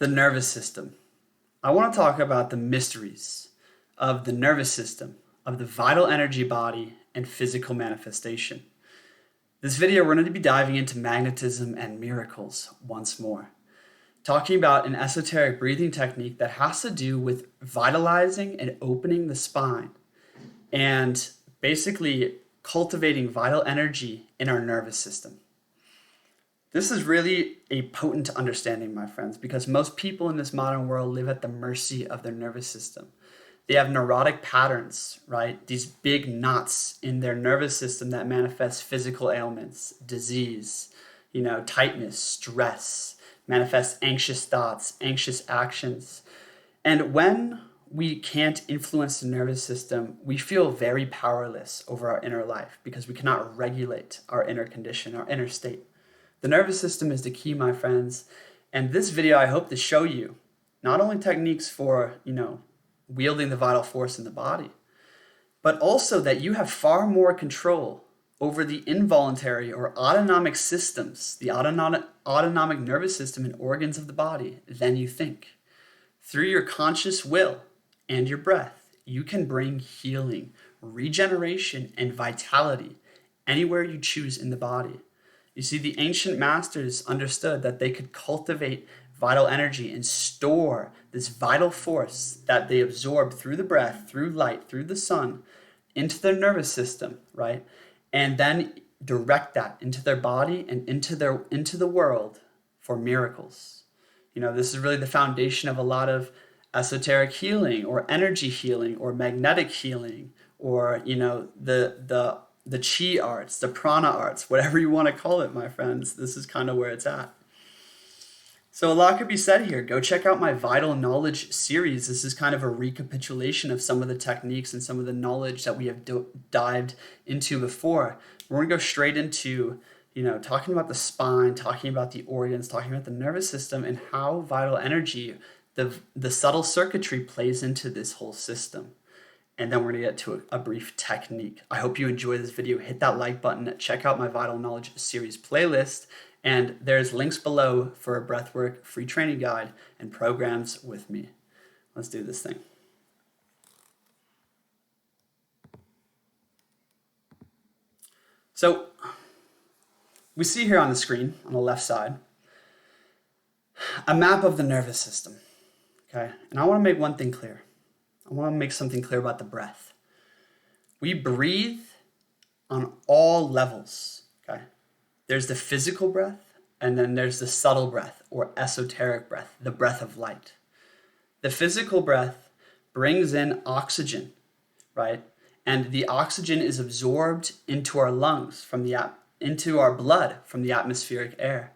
the nervous system. I want to talk about the mysteries of the nervous system, of the vital energy body and physical manifestation. This video, we're going to be diving into magnetism and miracles once more, talking about an esoteric breathing technique that has to do with vitalizing and opening the spine and basically cultivating vital energy in our nervous system. This is really a potent understanding, my friends, because most people in this modern world live at the mercy of their nervous system. They have neurotic patterns, right? These big knots in their nervous system that manifest physical ailments, disease, tightness, stress, manifest anxious thoughts, anxious actions. And when we can't influence the nervous system, we feel very powerless over our inner life because we cannot regulate our inner condition, our inner state. The nervous system is the key, my friends. And this video, I hope to show you not only techniques for, wielding the vital force in the body, but also that you have far more control over the involuntary or autonomic systems, the autonomic nervous system and organs of the body than you think. Through your conscious will and your breath, you can bring healing, regeneration, and vitality anywhere you choose in the body. You see, the ancient masters understood that they could cultivate vital energy and store this vital force that they absorb through the breath, through light, through the sun, into their nervous system, right? And then direct that into their body and into the world for miracles. This is really the foundation of a lot of esoteric healing or energy healing or magnetic healing or, the chi arts, the prana arts, whatever you want to call it, my friends. This is kind of where it's at. So a lot could be said here. Go check out my Vital Knowledge series. This is kind of a recapitulation of some of the techniques and some of the knowledge that we have dived into before. We're going to go straight into, talking about the spine, talking about the organs, talking about the nervous system, and how vital energy, the subtle circuitry plays into this whole system. And then we're going to get to a brief technique. I hope you enjoyed this video. Hit that like button. Check out my Vital Knowledge series playlist. And there's links below for a breathwork free training guide and programs with me. Let's do this thing. So we see here on the screen on the left side a map of the nervous system. Okay, and I want to make one thing clear. I want to make something clear about the breath. We breathe on all levels, okay? There's the physical breath, and then there's the subtle breath, or esoteric breath, the breath of light. The physical breath brings in oxygen, right? And the oxygen is absorbed into our lungs, into our blood from the atmospheric air.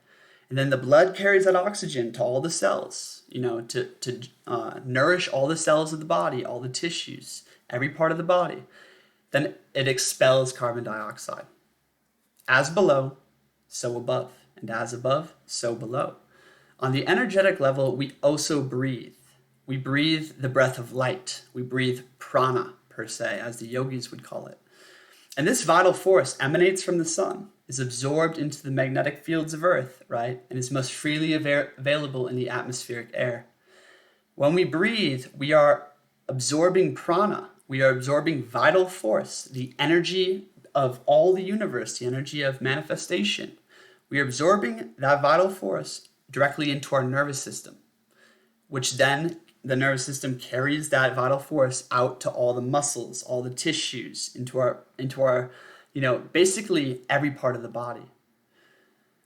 And then the blood carries that oxygen to all the cells, to nourish all the cells of the body, all the tissues, every part of the body. Then it expels carbon dioxide. As below, so above. And as above, so below. On the energetic level, we also breathe. We breathe the breath of light. We breathe prana, per se, as the yogis would call it. And this vital force emanates from the sun, is absorbed into the magnetic fields of Earth, right? And is most freely available in the atmospheric air. When we breathe, we are absorbing prana. We are absorbing vital force, the energy of all the universe, the energy of manifestation. We are absorbing that vital force directly into our nervous system, which then the nervous system carries that vital force out to all the muscles, all the tissues, into our, basically every part of the body.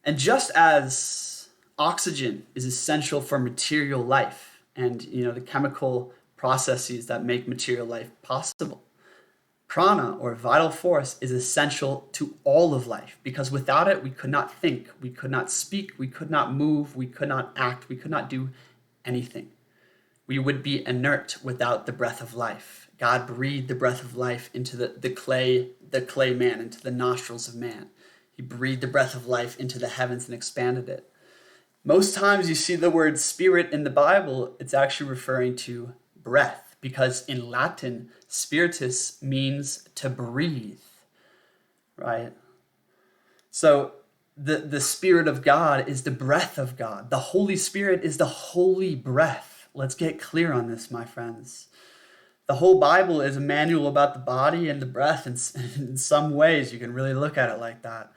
And just as oxygen is essential for material life and, the chemical processes that make material life possible, prana, or vital force, is essential to all of life, because without it, we could not think, we could not speak, we could not move, we could not act, we could not do anything. We would be inert without the breath of life. God breathed the breath of life into the clay man, into the nostrils of man. He breathed the breath of life into the heavens and expanded it. Most times you see the word spirit in the Bible, it's actually referring to breath, because in Latin, spiritus means to breathe, right? So the Spirit of God is the breath of God. The Holy Spirit is the holy breath. Let's get clear on this, my friends. The whole Bible is a manual about the body and the breath, and in some ways you can really look at it like that.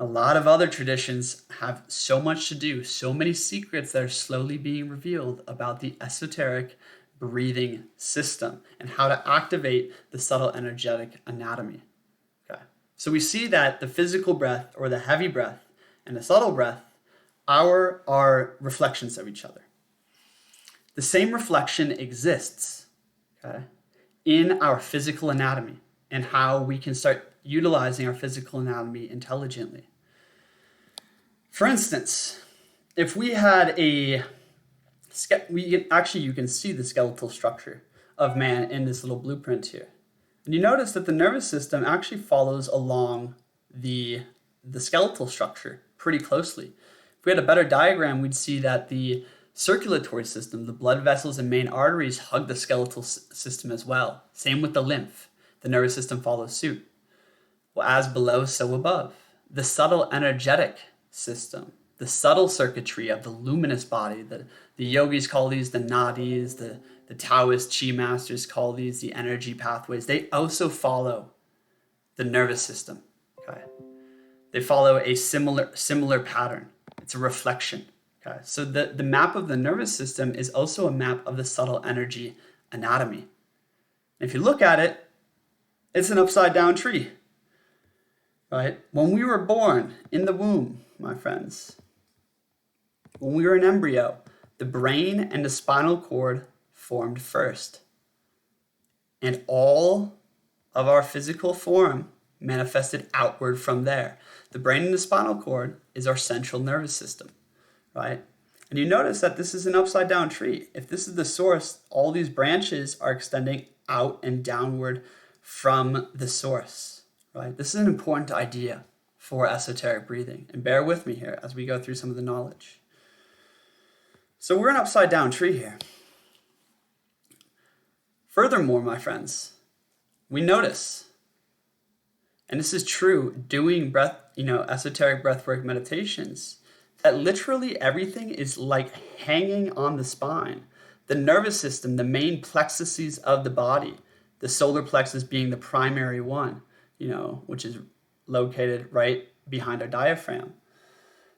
A lot of other traditions have so much to do, so many secrets that are slowly being revealed about the esoteric breathing system and how to activate the subtle energetic anatomy. Okay. So we see that the physical breath, or the heavy breath, and the subtle breath are reflections of each other. The same reflection exists, okay, in our physical anatomy and how we can start utilizing our physical anatomy intelligently. For instance, if we had you can see the skeletal structure of man in this little blueprint here. And you notice that the nervous system actually follows along the skeletal structure pretty closely. If we had a better diagram, we'd see that the circulatory system, the blood vessels and main arteries, hug the skeletal system as well. Same with the lymph. The nervous system follows suit. Well, as below, so above. The subtle energetic system, the subtle circuitry of the luminous body, the yogis call these the nadis, the Taoist chi masters call these the energy pathways. They also follow the nervous system. Okay, they follow a similar pattern. It's a reflection. Okay, so the map of the nervous system is also a map of the subtle energy anatomy. And if you look at it, it's an upside down tree. Right? When we were born in the womb, my friends, when we were an embryo, the brain and the spinal cord formed first. And all of our physical form manifested outward from there. The brain and the spinal cord is our central nervous system, right? And you notice that this is an upside down tree. If this is the source, all these branches are extending out and downward from the source, right? This is an important idea for esoteric breathing. And bear with me here as we go through some of the knowledge. So we're an upside down tree here. Furthermore, my friends, we notice, and this is true doing esoteric breathwork meditations, that literally everything is like hanging on the spine. The nervous system, the main plexuses of the body, the solar plexus being the primary one, which is located right behind our diaphragm.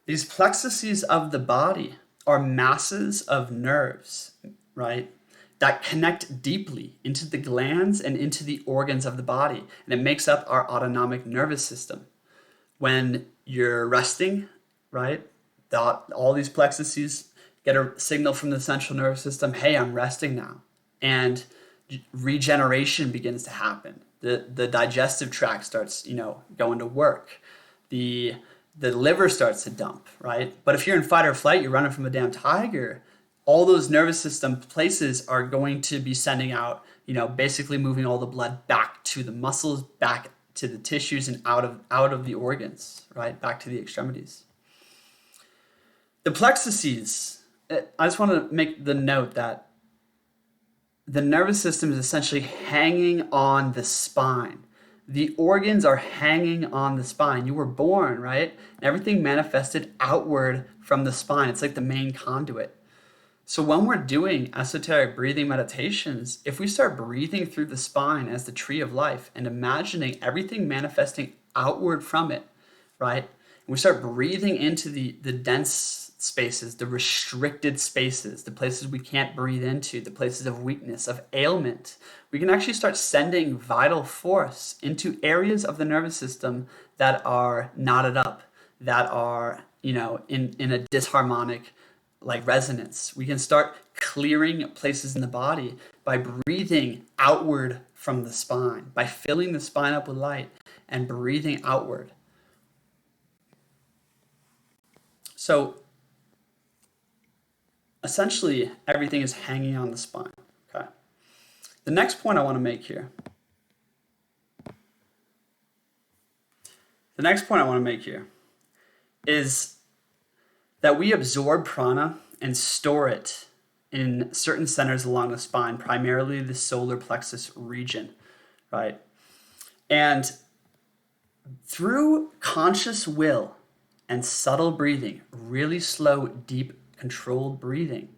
These plexuses of the body are masses of nerves, right, that connect deeply into the glands and into the organs of the body. And it makes up our autonomic nervous system. When you're resting, right, all these plexuses get a signal from the central nervous system, hey, I'm resting now. And regeneration begins to happen. The digestive tract starts, going to work. The liver starts to dump, right? But if you're in fight or flight, you're running from a damn tiger, all those nervous system places are going to be sending out, basically moving all the blood back to the muscles, back to the tissues, and out of the organs, right? Back to the extremities. The plexuses, I just want to make the note that the nervous system is essentially hanging on the spine. The organs are hanging on the spine. You were born, right? And everything manifested outward from the spine. It's like the main conduit. So when we're doing esoteric breathing meditations, if we start breathing through the spine as the tree of life and imagining everything manifesting outward from it, right? And we start breathing into the dense spaces, the restricted spaces, the places we can't breathe into, the places of weakness, of ailment, we can actually start sending vital force into areas of the nervous system that are knotted up, that are, in a disharmonic resonance. We can start clearing places in the body by breathing outward from the spine, by filling the spine up with light and breathing outward. So essentially, everything is hanging on the spine. Okay. The next point I want to make here. Is that we absorb prana and store it in certain centers along the spine, primarily the solar plexus region, right? And through conscious will and subtle breathing, really slow, deep, controlled breathing,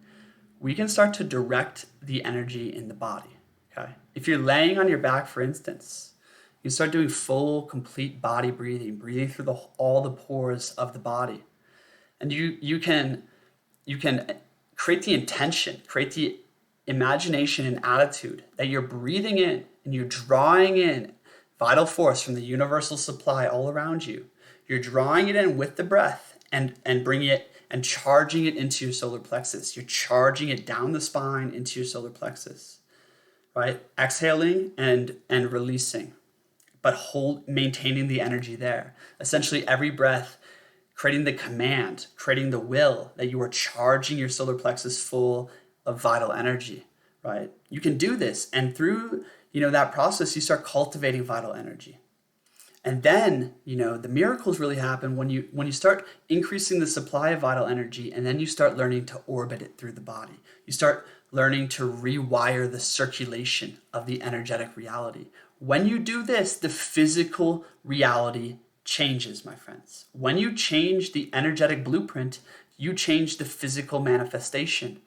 we can start to direct the energy in the body. Okay? If you're laying on your back, for instance, you start doing full, complete body breathing, breathing through all the pores of the body. And you can create the intention, create the imagination and attitude that you're breathing in and you're drawing in vital force from the universal supply all around you. You're drawing it in with the breath and bringing it and charging it into your solar plexus. You're charging it down the spine into your solar plexus, right? Exhaling and releasing, but maintaining the energy there. Essentially, every breath, creating the command, creating the will that you are charging your solar plexus full of vital energy, right? You can do this, and through that process, you start cultivating vital energy. And then, the miracles really happen when you start increasing the supply of vital energy, and then you start learning to orbit it through the body. You start learning to rewire the circulation of the energetic reality. When you do this, the physical reality changes, my friends. When you change the energetic blueprint, you change the physical manifestation.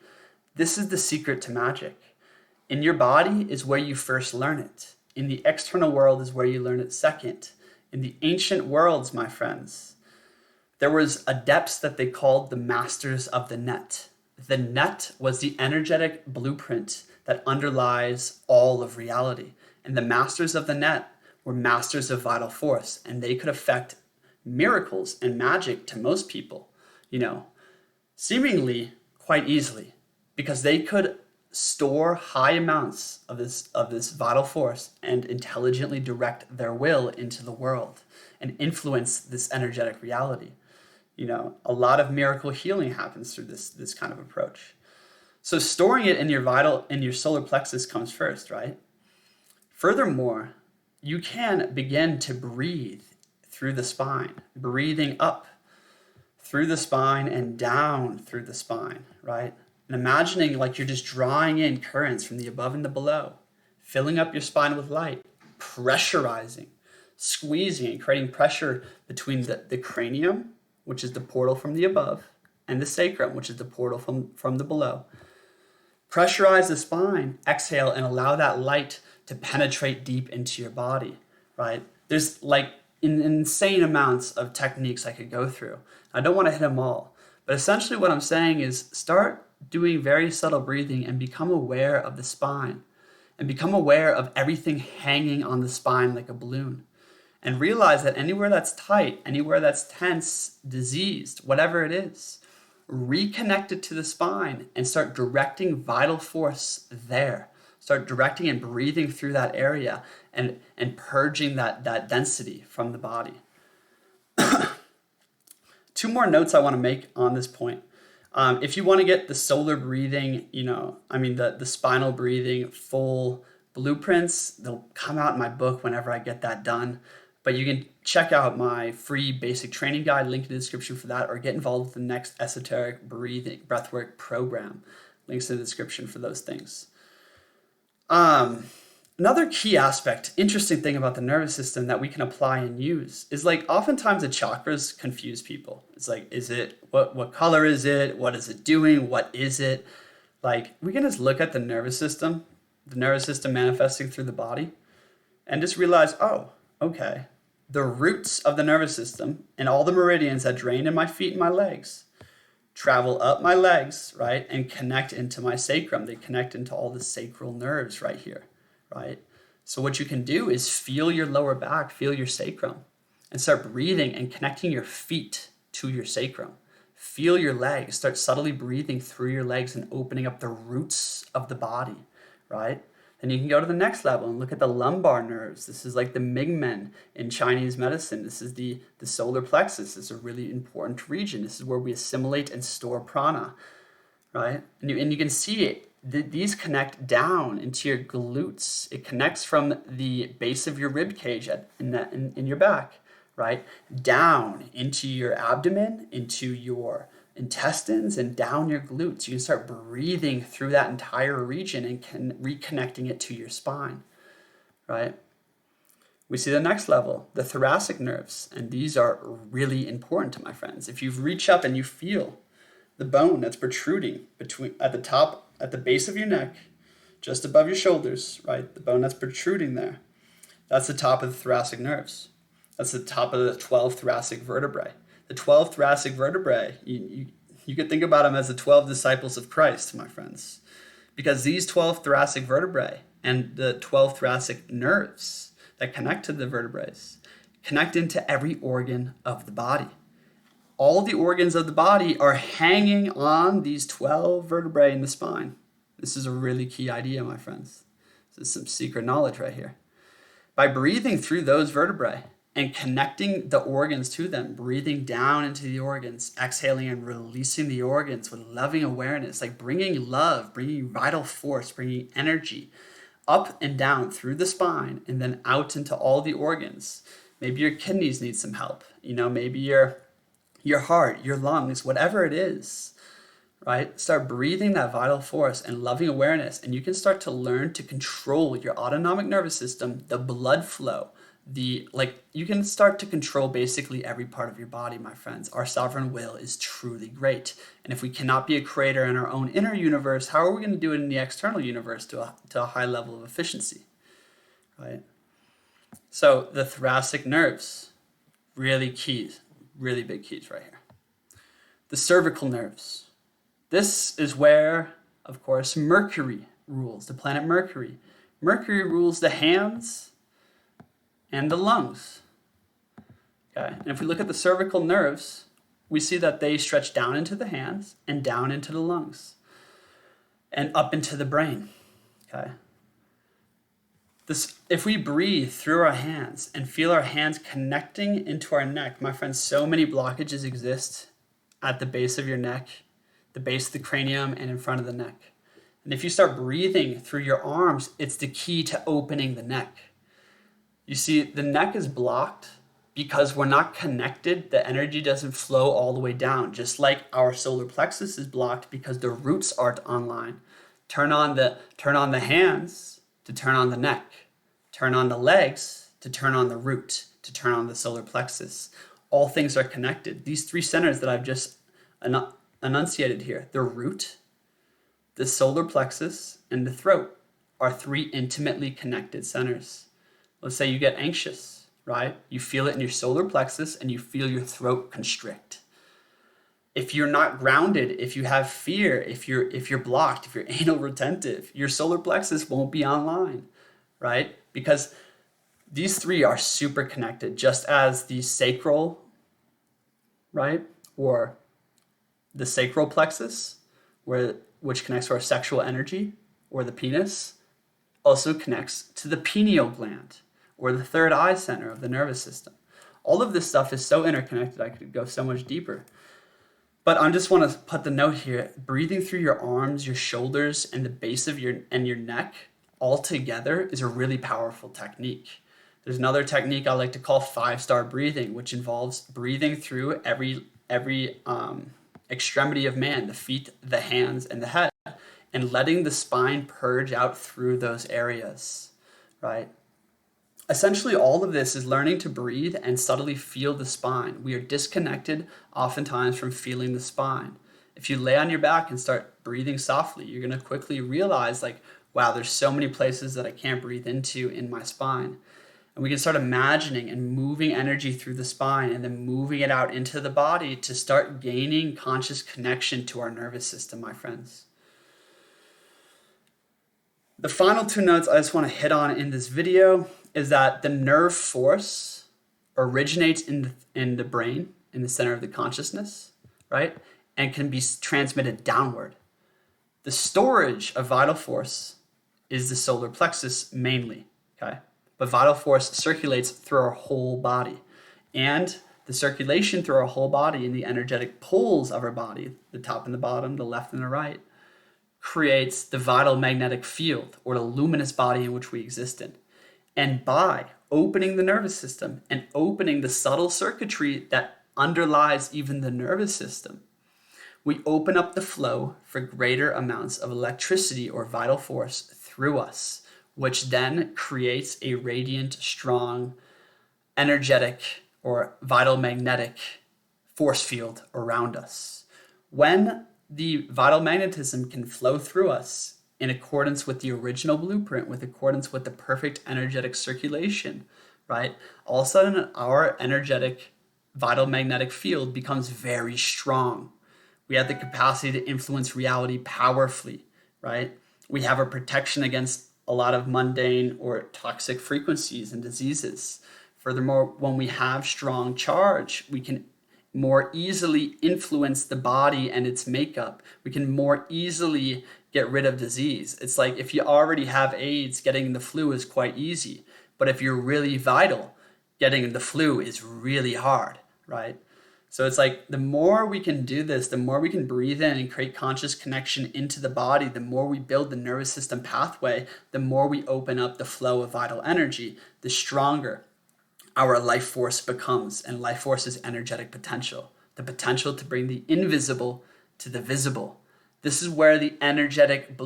This is the secret to magic. In your body is where you first learn it. In the external world is where you learn it second. In the ancient worlds, my friends, there was adepts that they called the masters of the net. The net was the energetic blueprint that underlies all of reality. And the masters of the net were masters of vital force, and they could affect miracles and magic to most people, seemingly quite easily, because they could store high amounts of this vital force and intelligently direct their will into the world and influence this energetic reality. A lot of miracle healing happens through this kind of approach. So storing it in your solar plexus comes first, right? Furthermore, you can begin to breathe through the spine, breathing up through the spine and down through the spine, right? And imagining like you're just drawing in currents from the above and the below, filling up your spine with light, pressurizing, squeezing, and creating pressure between the cranium, which is the portal from the above, and the sacrum, which is the portal from the below. Pressurize the spine, exhale, and allow that light to penetrate deep into your body, right? There's like insane amounts of techniques I could go through. I don't want to hit them all, but essentially what I'm saying is start doing very subtle breathing and become aware of the spine and become aware of everything hanging on the spine like a balloon, and realize that anywhere that's tight, anywhere that's tense, diseased, whatever it is, reconnect it to the spine and start directing vital force there. Start directing and breathing through that area and purging that density from the body. Two more notes I want to make on this point. If you want to get the solar breathing, the spinal breathing full blueprints, they'll come out in my book whenever I get that done. But you can check out my free basic training guide, link in the description for that, or get involved with the next esoteric breathwork program. Links in the description for those things. Another key aspect, interesting thing about the nervous system that we can apply and use is like oftentimes the chakras confuse people. It's like, is it, what color is it? What is it doing? What is it? Like we can just look at the nervous system manifesting through the body and just realize, oh, okay, the roots of the nervous system and all the meridians that drain in my feet and my legs travel up my legs, right, and connect into my sacrum. They connect into all the sacral nerves right here, right? So what you can do is feel your lower back, feel your sacrum, and start breathing and connecting your feet to your sacrum. Feel your legs, start subtly breathing through your legs and opening up the roots of the body, right? Then you can go to the next level and look at the lumbar nerves. This is like the Mingmen in Chinese medicine. This is the solar plexus. This is a really important region. This is where we assimilate and store prana, right? And you can see it. These connect down into your glutes. It connects from the base of your rib cage in your back, right? Down into your abdomen, into your intestines, and down your glutes. You can start breathing through that entire region and reconnecting it to your spine, right? We see the next level, the thoracic nerves, and these are really important to my friends. If you reach up and you feel the bone that's protruding at the top, at the base of your neck, just above your shoulders, right? The bone that's protruding there, that's the top of the thoracic nerves. That's the top of the 12 thoracic vertebrae. The 12 thoracic vertebrae, you could think about them as the 12 disciples of Christ, my friends, because these 12 thoracic vertebrae and the 12 thoracic nerves that connect to the vertebrae connect into every organ of the body. All the organs of the body are hanging on these 12 vertebrae in the spine. This is a really key idea, my friends. This is some secret knowledge right here. By breathing through those vertebrae and connecting the organs to them, breathing down into the organs, exhaling and releasing the organs with loving awareness, like bringing love, bringing vital force, bringing energy up and down through the spine and then out into all the organs. Maybe your kidneys need some help. Maybe your heart, your lungs, whatever it is, right? Start breathing that vital force and loving awareness, and you can start to learn to control your autonomic nervous system, the blood flow, you can start to control basically every part of your body, my friends. Our sovereign will is truly great. And if we cannot be a creator in our own inner universe, how are we going to do it in the external universe to a high level of efficiency, right? So the thoracic nerves, really keys, really big keys right here. The cervical nerves. This is where, of course, Mercury rules, the planet Mercury. Mercury rules the hands and the lungs. Okay, and if we look at the cervical nerves, we see that they stretch down into the hands and down into the lungs and up into the brain. Okay. If we breathe through our hands and feel our hands connecting into our neck, my friends, so many blockages exist at the base of your neck, the base of the cranium, and in front of the neck. And if you start breathing through your arms, it's the key to opening the neck. You see, the neck is blocked because we're not connected. The energy doesn't flow all the way down, just like our solar plexus is blocked because the roots aren't online. Turn on the hands to turn on the neck. Turn on the legs to turn on the root, to turn on the solar plexus. All things are connected. These three centers that I've just enunciated here, the root, the solar plexus, and the throat, are three intimately connected centers. Let's say you get anxious, right? You feel it in your solar plexus and you feel your throat constrict. If you're not grounded, if you have fear, if you're blocked, if you're anal retentive, your solar plexus won't be online, right? Because these three are super connected, just as the sacral, right? Or the sacral plexus, which connects to our sexual energy, or the penis, also connects to the pineal gland, or the third eye center of the nervous system. All of this stuff is so interconnected, I could go so much deeper. But I just want to put the note here, breathing through your arms, your shoulders, and the base of your neck all together is a really powerful technique. There's another technique I like to call 5-star breathing, which involves breathing through every extremity of man, the feet, the hands, and the head, and letting the spine purge out through those areas, right? Essentially, all of this is learning to breathe and subtly feel the spine. We are disconnected oftentimes from feeling the spine. If you lay on your back and start breathing softly, you're going to quickly realize, wow, there's so many places that I can't breathe into in my spine. And we can start imagining and moving energy through the spine and then moving it out into the body to start gaining conscious connection to our nervous system, my friends. The final two notes I just want to hit on in this video is that the nerve force originates in the brain, in the center of the consciousness, right? And can be transmitted downward. The storage of vital force is the solar plexus mainly, okay? But vital force circulates through our whole body. And the circulation through our whole body and the energetic poles of our body, the top and the bottom, the left and the right, creates the vital magnetic field, or the luminous body in which we exist in. And by opening the nervous system and opening the subtle circuitry that underlies even the nervous system, we open up the flow for greater amounts of electricity or vital force through us, which then creates a radiant, strong, energetic or vital magnetic force field around us. When the vital magnetism can flow through us in accordance with the original blueprint, with accordance with the perfect energetic circulation, right? All of a sudden, our energetic vital magnetic field becomes very strong. We have the capacity to influence reality powerfully, right? We have a protection against a lot of mundane or toxic frequencies and diseases. Furthermore, when we have strong charge, we can more easily influence the body and its makeup. We can more easily get rid of disease. It's like if you already have AIDS, getting the flu is quite easy. But if you're really vital, getting the flu is really hard, right? So it's like the more we can do this, the more we can breathe in and create conscious connection into the body, the more we build the nervous system pathway, the more we open up the flow of vital energy, the stronger our life force becomes. And life force is energetic potential, the potential to bring the invisible to the visible. This is where the energetic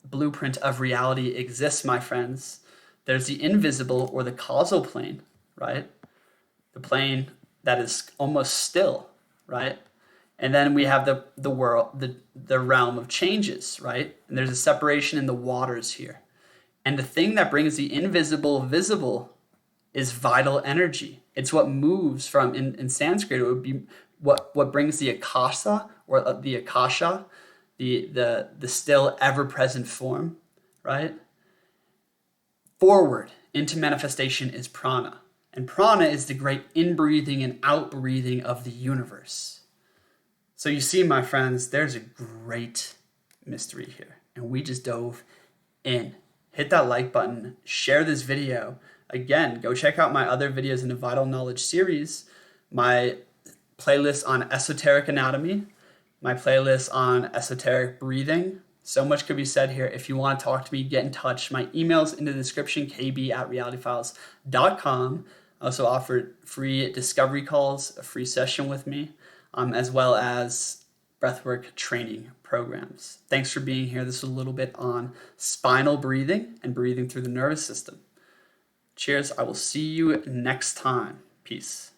blueprint of reality exists, my friends. There's the invisible or the causal plane, right? The plane that is almost still, right? And then we have the world, the realm of changes, right? And there's a separation in the waters here. And the thing that brings the invisible visible is vital energy. It's what moves from, in Sanskrit, it would be what brings the akasha, or the akasha, the still ever-present form, right? Forward into manifestation is prana. And prana is the great inbreathing and outbreathing of the universe. So you see, my friends, there's a great mystery here. And we just dove in. Hit that like button, share this video. Again, go check out my other videos in the Vital Knowledge series, my playlist on Esoteric Anatomy, my playlist on Esoteric Breathing. So much could be said here. If you want to talk to me, get in touch. My email's in the description, kb@realityfiles.com. I also offer free discovery calls, a free session with me, as well as breathwork training programs. Thanks for being here. This is a little bit on spinal breathing and breathing through the nervous system. Cheers. I will see you next time. Peace.